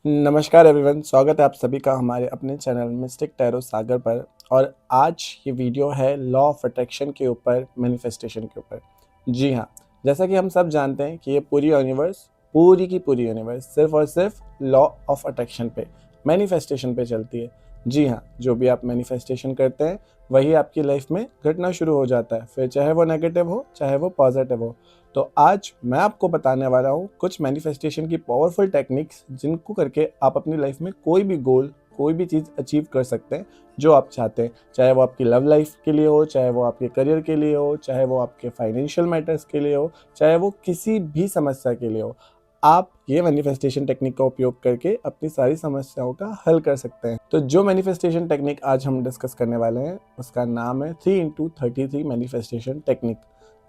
नमस्कार एवरीवन, स्वागत है आप सभी का हमारे अपने चैनल मिस्टिक टैरो सागर पर। और आज ये वीडियो है लॉ ऑफ अट्रैक्शन के ऊपर, मैनिफेस्टेशन के ऊपर। जी हाँ, जैसा कि हम सब जानते हैं कि ये पूरी की पूरी यूनिवर्स सिर्फ और सिर्फ लॉ ऑफ अट्रैक्शन पे, मैनिफेस्टेशन पे चलती है। जी हाँ, जो भी आप मैनिफेस्टेशन करते हैं वही आपकी लाइफ में घटना शुरू हो जाता है, फिर चाहे वो नेगेटिव हो चाहे वो पॉजिटिव हो। तो आज मैं आपको बताने वाला हूँ कुछ मैनिफेस्टेशन की पावरफुल टेक्निक्स, जिनको करके आप अपनी लाइफ में कोई भी गोल, कोई भी चीज़ अचीव कर सकते हैं जो आप चाहते हैं। चाहे वो आपकी लव लाइफ के लिए हो, चाहे वो आपके करियर के लिए हो, चाहे वो आपके फाइनेंशियल मैटर्स के लिए हो, चाहे वो किसी भी समस्या के लिए हो। आप ये मैनिफेस्टेशन टेक्निक का उपयोग करके अपनी सारी समस्याओं का हल कर सकते हैं। तो जो मैनिफेस्टेशन टेक्निक आज हम डिस्कस करने वाले हैं उसका नाम है 3x33 मैनिफेस्टेशन टेक्निक।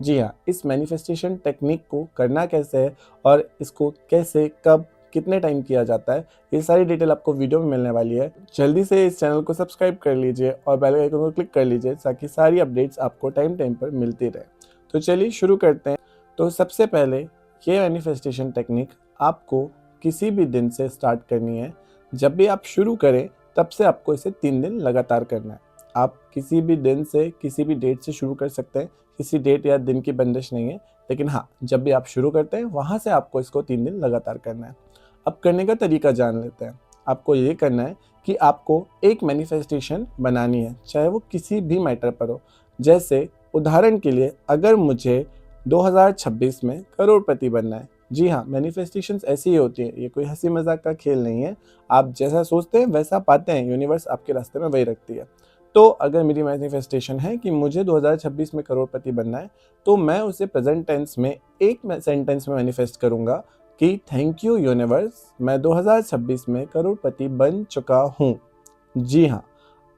जी हाँ, इस मैनिफेस्टेशन टेक्निक को करना कैसे है और इसको कैसे, कब, कितने टाइम किया जाता है, ये सारी डिटेल आपको वीडियो में मिलने वाली है। जल्दी से इस चैनल को सब्सक्राइब कर लीजिए और बेल आइकन को क्लिक कर लीजिए ताकि सारी अपडेट्स आपको टाइम टाइम पर मिलती रहे। तो चलिए शुरू करते हैं। तो सबसे पहले ये मैनिफेस्टेशन टेक्निक आपको किसी भी दिन से स्टार्ट करनी है। जब भी आप शुरू करें तब से आपको इसे 3 दिन लगातार करना है। आप किसी भी दिन से, किसी भी डेट से शुरू कर सकते हैं, किसी डेट या दिन की बंदिश नहीं है। लेकिन हाँ, जब भी आप शुरू करते हैं वहाँ से आपको इसको 3 दिन लगातार करना है। अब करने का तरीका जान लेते हैं। आपको ये करना है कि आपको एक मैनिफेस्टेशन बनानी है, चाहे वो किसी भी मैटर पर हो। जैसे उदाहरण के लिए, अगर मुझे 2026 में करोड़पति बनना है। जी हाँ, मैनिफेस्टेशंस ऐसी ही होती है, ये कोई हंसी मजाक का खेल नहीं है। आप जैसा सोचते हैं वैसा पाते हैं, यूनिवर्स आपके रास्ते में वही रखती है। तो अगर मेरी मैनिफेस्टेशन है कि मुझे 2026 में करोड़पति बनना है, तो मैं उसे प्रेजेंट टेंस में एक सेंटेंस में मैनिफेस्ट करूंगा कि थैंक यू यूनिवर्स, मैं 2026 में करोड़पति बन चुका हूँ। जी हाँ,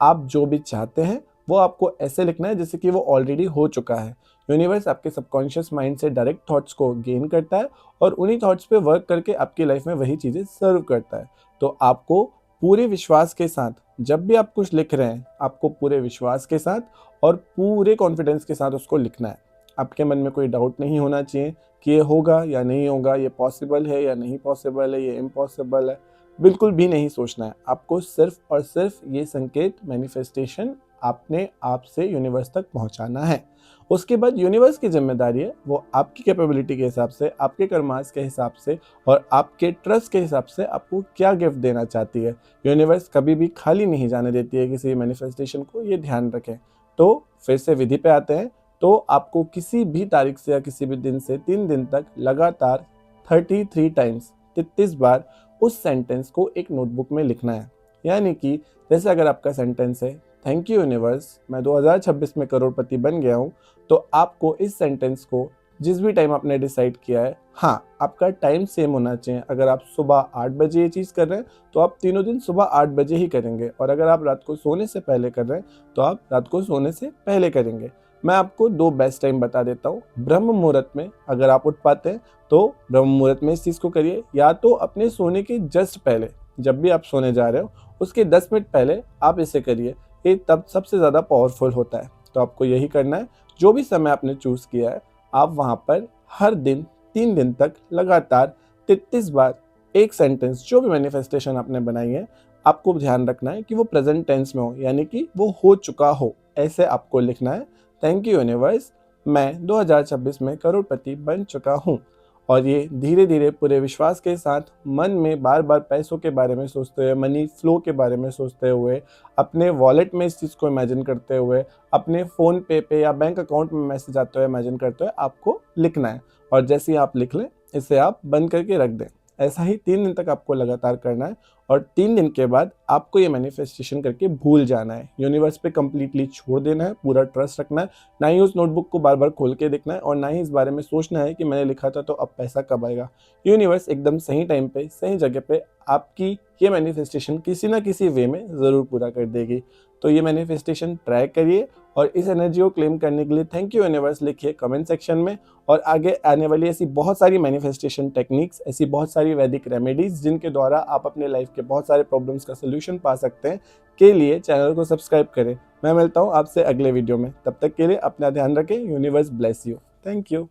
आप जो भी चाहते हैं वो आपको ऐसे लिखना है जैसे कि वो ऑलरेडी हो चुका है। यूनिवर्स आपके सबकॉन्शियस माइंड से डायरेक्ट थॉट्स को गेन करता है और उन्हीं थॉट्स पे वर्क करके आपकी लाइफ में वही चीज़ें सर्व करता है। तो आपको पूरे विश्वास के साथ, जब भी आप कुछ लिख रहे हैं, आपको पूरे विश्वास के साथ और पूरे कॉन्फिडेंस के साथ उसको लिखना है। आपके मन में कोई डाउट नहीं होना चाहिए कि ये होगा या नहीं होगा, ये पॉसिबल है या नहीं पॉसिबल है, ये इम्पॉसिबल है। बिल्कुल भी नहीं सोचना है। आपको सिर्फ और सिर्फ ये संकेत, मैनिफेस्टेशन अपने आप से यूनिवर्स तक पहुंचाना है। उसके बाद यूनिवर्स की जिम्मेदारी है, वो आपकी कैपेबिलिटी के हिसाब से, आपके कर्मास के हिसाब से और आपके ट्रस्ट के हिसाब से आपको क्या गिफ्ट देना चाहती है। यूनिवर्स कभी भी खाली नहीं जाने देती है किसी मैनिफेस्टेशन को, ये ध्यान रखें। तो फिर से विधि पे आते हैं। तो आपको किसी भी तारीख से या किसी भी दिन से 3 दिन तक लगातार 33 टाइम्स, 33 बार उस सेंटेंस को एक नोटबुक में लिखना है। यानी कि जैसे अगर आपका सेंटेंस है थैंक यू यूनिवर्स, मैं 2026 में करोड़पति बन गया हूँ, तो आपको इस सेंटेंस को जिस भी टाइम आपने डिसाइड किया है, हाँ, आपका टाइम सेम होना चाहिए। अगर आप सुबह 8 बजे ये चीज़ कर रहे हैं तो आप तीनों दिन सुबह 8 बजे ही करेंगे, और अगर आप रात को सोने से पहले कर रहे हैं तो आप रात को सोने से पहले करेंगे। मैं आपको 2 बेस्ट टाइम बता देता हूँ। ब्रह्म मुहूर्त में अगर आप उठ पाते हैं तो ब्रह्म मुहूर्त में इस चीज़ को करिए, या तो अपने सोने के जस्ट पहले, जब भी आप सोने जा रहे हो उसके 10 मिनट पहले आप इसे करिए। ये तब सबसे ज़्यादा पावरफुल होता है। तो आपको यही करना है। जो भी समय आपने चूज़ किया है, आप वहाँ पर हर दिन 3 दिन तक लगातार 33 बार एक सेंटेंस, जो भी मैनिफेस्टेशन आपने बनाई है, आपको ध्यान रखना है कि वो प्रेजेंट टेंस में हो, यानी कि वो हो चुका हो, ऐसे आपको लिखना है। थैंक यू यूनिवर्स, मैं 2026 में करोड़पति बन चुका हूँ। और ये धीरे धीरे पूरे विश्वास के साथ मन में बार बार पैसों के बारे में सोचते हुए, मनी फ्लो के बारे में सोचते हुए, अपने वॉलेट में इस चीज़ को इमेजिन करते हुए, अपने फ़ोन पे या बैंक अकाउंट में मैसेज आते हुए इमेजिन करते हुए आपको लिखना है। और जैसे ही आप लिख लें, इसे आप बंद करके रख दें। ऐसा ही 3 दिन तक आपको लगातार करना है। और 3 दिन के बाद आपको ये मैनिफेस्टेशन करके भूल जाना है, यूनिवर्स पे कंप्लीटली छोड़ देना है, पूरा ट्रस्ट रखना है। ना ही उस नोटबुक को बार बार खोल के देखना है और ना ही इस बारे में सोचना है कि मैंने लिखा था तो अब पैसा कब आएगा। यूनिवर्स एकदम सही टाइम पे, सही जगह पे आपकी ये मैनिफेस्टेशन किसी ना किसी वे में ज़रूर पूरा कर देगी। तो ये मैनिफेस्टेशन ट्राई करिए और इस एनर्जी को क्लेम करने के लिए थैंक यू यूनिवर्स लिखिए कमेंट सेक्शन में। और आगे आने वाली ऐसी बहुत सारी मैनिफेस्टेशन टेक्निक्स, ऐसी बहुत सारी वैदिक रेमेडीज जिनके द्वारा आप अपने लाइफ के बहुत सारे प्रॉब्लम्स का सोल्यूशन पा सकते हैं, के लिए चैनल को सब्सक्राइब करें। मैं मिलता हूँ आपसे अगले वीडियो में। तब तक के लिए अपना ध्यान रखें। Universe bless you. Thank you.